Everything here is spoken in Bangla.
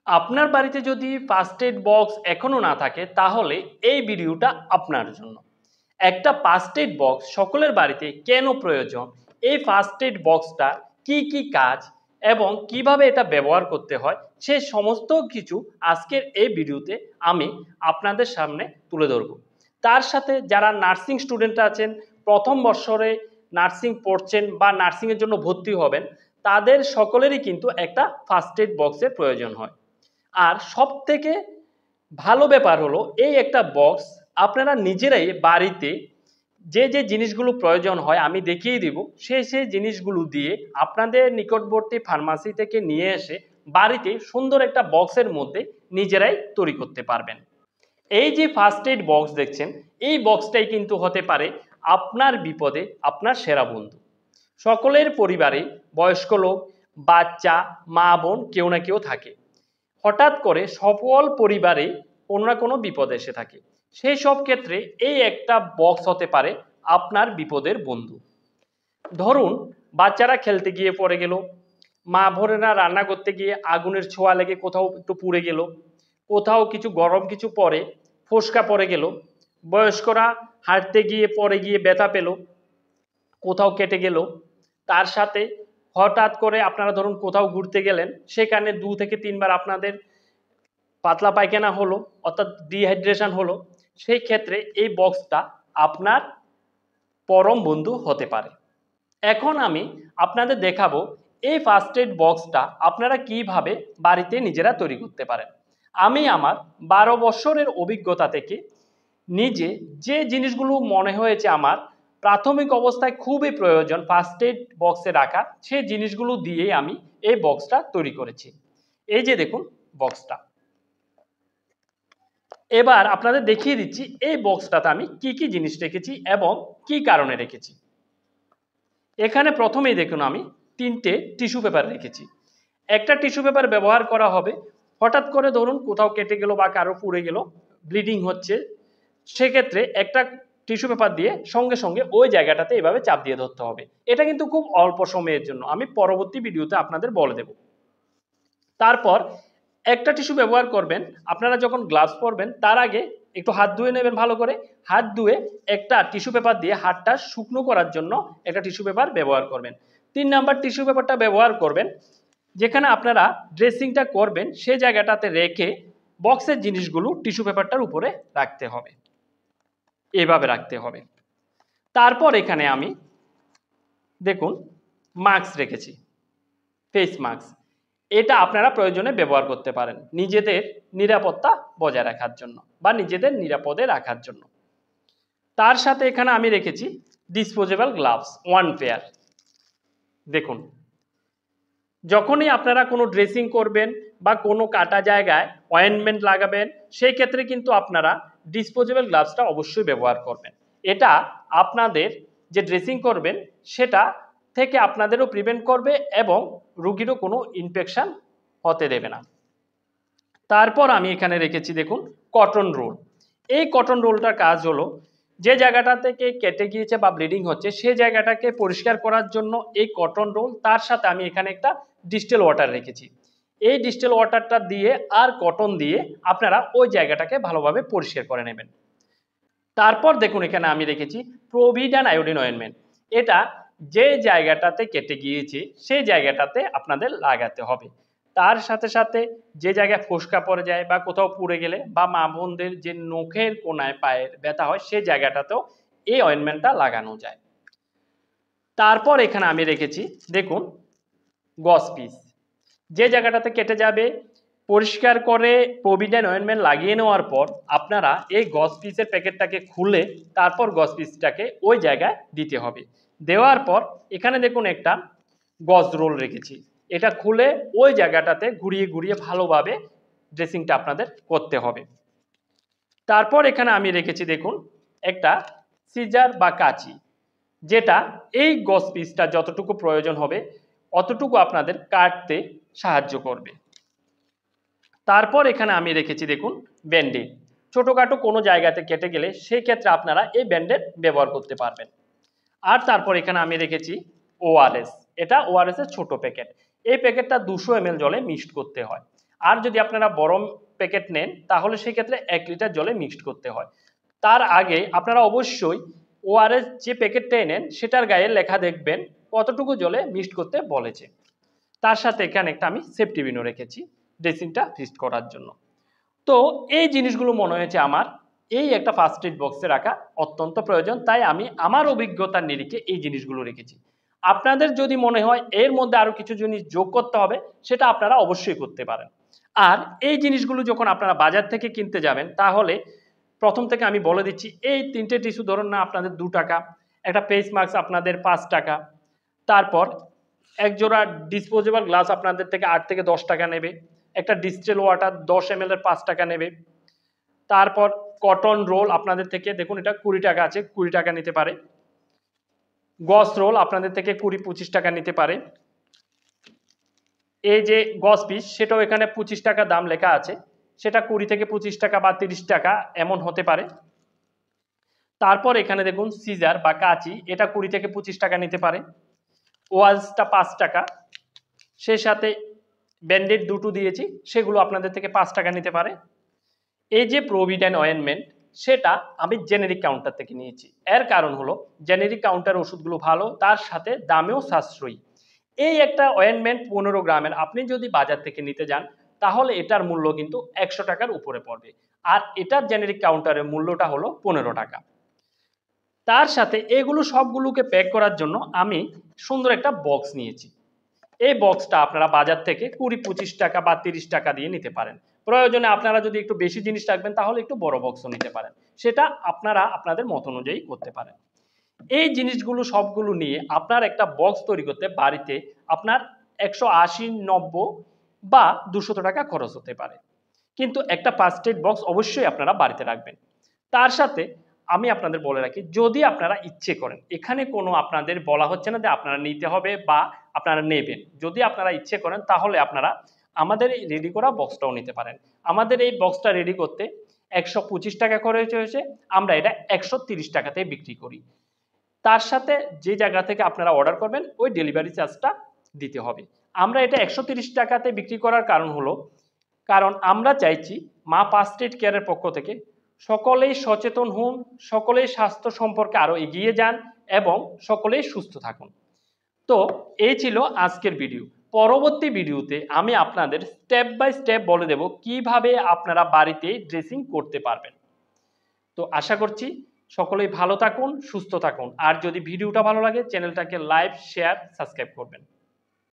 আপনার বাড়িতে যদি ফার্স্ট এড বক্স এখনো না থাকে তাহলে এই ভিডিওটা আপনার জন্য। একটা ফার্স্ট এড বক্স সকলের বাড়িতে কেন প্রয়োজন, এই ফার্স্ট এড বক্সটা কি কি কাজ এবং কিভাবে এটা ব্যবহার করতে হয় সে সমস্ত কিছু আজকের এই ভিডিওতে আমি আপনাদের সামনে তুলে ধরব। তার সাথে যারা নার্সিং স্টুডেন্ট আছেন, প্রথম বর্ষরে নার্সিং পড়ছেন বা নার্সিংয়ের জন্য ভর্তি হবেন, তাদের সকলেরই কিন্তু একটা ফার্স্ট এড বক্সের প্রয়োজন হয়। আর সবথেকে ভালো ব্যাপার হলো এই একটা বক্স আপনারা নিজেরাই বাড়িতে যে জিনিসগুলো প্রয়োজন হয় আমি দেখিয়ে দিব, সেই জিনিসগুলো দিয়ে আপনাদের নিকটবর্তী ফার্মাসি থেকে নিয়ে এসে বাড়িতে সুন্দর একটা বক্সের মধ্যে নিজেরাই তৈরি করতে পারবেন। এই যে ফার্স্ট এড বক্স দেখছেন, এই বক্সটাই কিন্তু হতে পারে আপনার বিপদে আপনার সেরা বন্ধু। সকলের পরিবারে বয়স্ক লোক, বাচ্চা, মা বোন কেউ না কেউ থাকে। হঠাৎ করে সকল পরিবারে কোনো না কোনো বিপদ এসে থাকে। সেই সব ক্ষেত্রে এই একটা বক্স হতে পারে আপনার বিপদের বন্ধু। ধরুন বাচ্চারা খেলতে গিয়ে পড়ে গেল, মা বোনেরা রান্না করতে গিয়ে আগুনের ছোঁয়া লেগে কোথাও একটু পুড়ে গেল, কোথাও কিছু গরম কিছু পরে ফোসকা পড়ে গেল, বয়স্করা হাঁটতে গিয়ে পড়ে গিয়ে ব্যথা পেল, কোথাও কেটে গেল। তার সাথে হঠাৎ করে আপনারা ধরুন কোথাও ঘুরতে গেলেন, সেখানে 2 থেকে 3 বার আপনাদের পাতলা পায়খানা হলো অর্থাৎ ডিহাইড্রেশন হলো, সেই ক্ষেত্রে এই বক্সটা আপনার পরম বন্ধু হতে পারে। এখন আমি আপনাদের দেখাবো এই ফার্স্ট এড বক্সটা আপনারা কিভাবে বাড়িতে নিজেরা তৈরি করতে পারেন। আমি আমার 12 বছরের অভিজ্ঞতা থেকে নিজে যে জিনিসগুলো মনে হয়েছে আমার প্রাথমিক অবস্থায় খুবই প্রয়োজন ফার্স্ট এড বক্সে রাখা, সেই জিনিসগুলো দিয়েই আমি এই বক্সটা তৈরি করেছি। এই যে দেখুন বক্সটা, এবার আপনাদের দেখিয়ে দিচ্ছি এই বক্সটাতে আমি কি কি জিনিস রেখেছি এবং কি কারণে রেখেছি। এখানে প্রথমেই দেখুন আমি 3টে টিস্যু পেপার রেখেছি। একটা টিস্যু পেপার ব্যবহার করা হবে হঠাৎ করে ধরুন কোথাও কেটে গেল বা কারো পুড়ে গেল, ব্লিডিং হচ্ছে, সেক্ষেত্রে একটা টিস্যু পেপার দিয়ে সঙ্গে সঙ্গে ওই জায়গাটাতে এভাবে চাপ দিয়ে ধরতে হবে। এটা কিন্তু খুব অল্প সময়ের জন্য, আমি পরবর্তী ভিডিওতে আপনাদের বলে দেব। তারপর একটা টিস্যু ব্যবহার করবেন, আপনারা যখন গ্লাভস পরবেন তার আগে একটু হাত ধুয়ে নেবেন ভালো করে। হাত ধুয়ে একটা টিস্যু পেপার দিয়ে হাতটা শুকনো করার জন্য একটা টিস্যু পেপার ব্যবহার করবেন। 3 নাম্বার টিস্যু পেপারটা ব্যবহার করবেন যেখানে আপনারা ড্রেসিংটা করবেন সেই জায়গাটাতে রেখে বক্সের জিনিসগুলো টিস্যু পেপারটার উপরে রাখতে হবে, এভাবে রাখতে হবে। তারপর এখানে আমি দেখুন মাস্ক রেখেছি, ফেস মাস্ক। এটা আপনারা প্রয়োজনে ব্যবহার করতে পারেন নিজেদের নিরাপত্তা বজায় রাখার জন্য বা নিজেদের নিরাপদে রাখার জন্য। তার সাথে এখানে আমি রেখেছি ডিসপোজেবল গ্লাভস 1 পেয়ার। দেখুন যখনই আপনারা কোনো ড্রেসিং করবেন বা কোনো কাটা জায়গায় অয়েন্টমেন্ট লাগাবেন সেই ক্ষেত্রে কিন্তু আপনারা ডিসপোজেবল গ্লাভসটা অবশ্যই ব্যবহার করবেন। এটা আপনাদের যে ড্রেসিং করবেন সেটা থেকে আপনাদেরও প্রিভেন্ট করবে এবং রোগীরও কোনো ইনফেকশন হতে দেবে না। তারপর আমি এখানে রেখেছি দেখুন কটন রোল। এই কটন রোলটার কাজ হলো যে জায়গাটা থেকে কেটে গিয়েছে বা ব্লিডিং হচ্ছে সেই জায়গাটাকে পরিষ্কার করার জন্য এই কটন রোল। তার সাথে আমি এখানে একটা ডিস্টিল ওয়াটার রেখেছি। এই ডিস্টিল ওয়াটারটা দিয়ে আর কটন দিয়ে আপনারা ওই জায়গাটাকে ভালোভাবে পরিষ্কার করে নেবেন। তারপর দেখুন এখানে আমি রেখেছি প্রোভিডান আয়োডিন অয়েনমেন্ট। এটা যে জায়গাটাতে কেটে গিয়েছে সেই জায়গাটাতে আপনাদের লাগাতে হবে। তার সাথে সাথে যে জায়গায় ফোসকা পড়ে যায় বা কোথাও পুড়ে গেলে বা মা বোনদের যে নখের কোনায় পায়ের ব্যথা হয় সেই জায়গাটাতেও এই অয়েনমেন্টটা লাগানো যায়। তারপর এখানে আমি রেখেছি দেখুন গজ পিস। যে জায়গাটাতে কেটে যাবে পরিষ্কার করে প্রোভিডেন অয়েনমেন্ট লাগিয়ে নেওয়ার পর আপনারা এই গজ পিসের প্যাকেটটাকে খুলে তারপর গজ পিসটাকে ওই জায়গায় দিতে হবে। দেওয়ার পর এখানে দেখুন একটা গজ রোল রেখেছি, এটা খুলে ওই জায়গাটাতে ঘুরিয়ে ঘুরিয়ে ভালোভাবে ড্রেসিংটা আপনাদের করতে হবে। তারপর এখানে আমি রেখেছি দেখুন একটা সিজার বা কাঁচি, যেটা এই গজ পিসটা যতটুকু প্রয়োজন হবে অতটুকু আপনাদের কাটতে সাহায্য করবে। তারপর এখানে আমি রেখেছি দেখুন ব্যান্ডেড। ছোটোখাটো কোনো জায়গাতে কেটে গেলে সেই ক্ষেত্রে আপনারা এই ব্যান্ডেড ব্যবহার করতে পারবেন। আর তারপর এখানে আমি রেখেছি ওআরএস। এটা ওআরএস এর ছোট প্যাকেট। এই প্যাকেটটা 200 ml জলে মিক্সড করতে হয়। আর যদি আপনারা বড় প্যাকেট নেন তাহলে সেক্ষেত্রে 1 লিটার জলে মিক্সড করতে হয়। তার আগে আপনারা অবশ্যই ওআরএস যে প্যাকেটটা নেন সেটার গায়ে লেখা দেখবেন কতটুকু জলে মিক্সড করতে বলেছে। তার সাথে এখানে একটা আমি সেফটি পিনও রেখেছি ড্রেসিংটা ফিক্সড করার জন্য। তো এই জিনিসগুলো মনে হয়েছে আমার এই একটা ফার্স্ট এড বক্সে রাখা অত্যন্ত প্রয়োজন, তাই আমি আমার অভিজ্ঞতার নিরিখে এই জিনিসগুলো রেখেছি। আপনাদের যদি মনে হয় এর মধ্যে আরও কিছু জিনিস যোগ করতে হবে সেটা আপনারা অবশ্যই করতে পারেন। আর এই জিনিসগুলো যখন আপনারা বাজার থেকে কিনতে যাবেন তাহলে প্রথম থেকে আমি বলে দিচ্ছি, এই 3টে টিস্যু ধরুন না আপনাদের 2 টাকা, একটা ফেস মাস্ক আপনাদের 5 টাকা, তারপর এক জোড়া ডিসপোজেবল গ্লাস আপনাদের থেকে 8 থেকে 10 টাকা নেবে, একটা ডিস্টিল ওয়াটার 10 ml এর 5 টাকা নেবে, তারপর কটন রোল আপনাদের থেকে দেখুন এটা 20 টাকা আছে, 20 টাকা নিতে পারে, গস রোল আপনাদের থেকে 20-25 টাকা নিতে পারে, এই যে গস পিস সেটাও এখানে 25 টাকা দাম লেখা আছে, সেটা 20 থেকে 25 টাকা বা 30 টাকা এমন হতে পারে। তারপর এখানে দেখুন সিজার বা কাঁচি, এটা 20 থেকে 25 টাকা নিতে পারে, ওয়ালসটা 5 টাকা, সেই সাথে ব্যান্ডেড দুটো দিয়েছি সেগুলো আপনাদের থেকে 5 টাকা নিতে পারে। এই যে প্রভিডেন্ট অয়েনমেন্ট সেটা আমি জেনেরিক কাউন্টার থেকে নিয়েছি, এর কারণ হলো জেনেরিক কাউন্টার ওষুধগুলো ভালো, তার সাথে দামেও সাশ্রয়ী। এই একটা অয়েনমেন্ট 15 গ্রামের আপনি যদি বাজার থেকে নিতে যান তাহলে এটার মূল্য কিন্তু 100 টাকার উপরে পড়বে, আর এটার জেনেরিক কাউন্টারের মূল্যটা হলো 15 টাকা। তার সাথে এগুলো সবগুলোকে প্যাক করার জন্য আমি সুন্দর একটা বক্স নিয়েছি। এই বক্সটা আপনারা বাজার থেকে 20-25 টাকা বা 30 টাকা দিয়ে নিতে পারেন। প্রয়োজনে আপনারা যদি একটু বেশি জিনিস রাখবেন তাহলে একটু বড় বক্সও নিতে পারেন, সেটা আপনারা আপনাদের মত অনুযায়ী করতে পারেন। এই জিনিসগুলো সবগুলো নিয়ে আপনার একটা বক্স তৈরি করতে বাড়িতে আপনার 180-90 বা 200 টাকা খরচ হতে পারে, কিন্তু একটা ফার্স্ট এড বক্স অবশ্যই আপনারা বাড়িতে রাখবেন। তার সাথে আমি আপনাদের বলে রাখি, যদি আপনারা ইচ্ছে করেন, এখানে কোনো আপনাদের বলা হচ্ছে না যে আপনারা নিতে হবে বা আপনারা নেবেন, যদি আপনারা ইচ্ছে করেন তাহলে আপনারা আমাদের এই রেডি করা বক্সটাও নিতে পারেন। আমাদের এই বক্সটা রেডি করতে 125 টাকা খরচ হয়েছে, আমরা এটা 130 টাকাতে বিক্রি করি। তার সাথে যে জায়গা থেকে আপনারা অর্ডার করবেন ওই ডেলিভারি চার্জটা দিতে হবে। আমরা এটা 130 টাকাতে বিক্রি করার কারণ হলো, কারণ আমরা চাইছি মা ফার্স্ট এড কেয়ারের পক্ষ থেকে সকলেই সচেতন হন, সকলেই স্বাস্থ্য সম্পর্কে আরও এগিয়ে যান এবং সকলেই সুস্থ থাকুন। তো এই ছিল আজকের ভিডিও। পরবর্তী ভিডিওতে আমি আপনাদের স্টেপ বাই স্টেপ বলে দেব কিভাবে আপনারা বাড়িতে ড্রেসিং করতে পারবেন। তো আশা করছি সকলেই ভালো থাকুন, সুস্থ থাকুন, আর যদি ভিডিওটা ভালো লাগে চ্যানেলটাকে লাইক, শেয়ার, সাবস্ক্রাইব করবেন।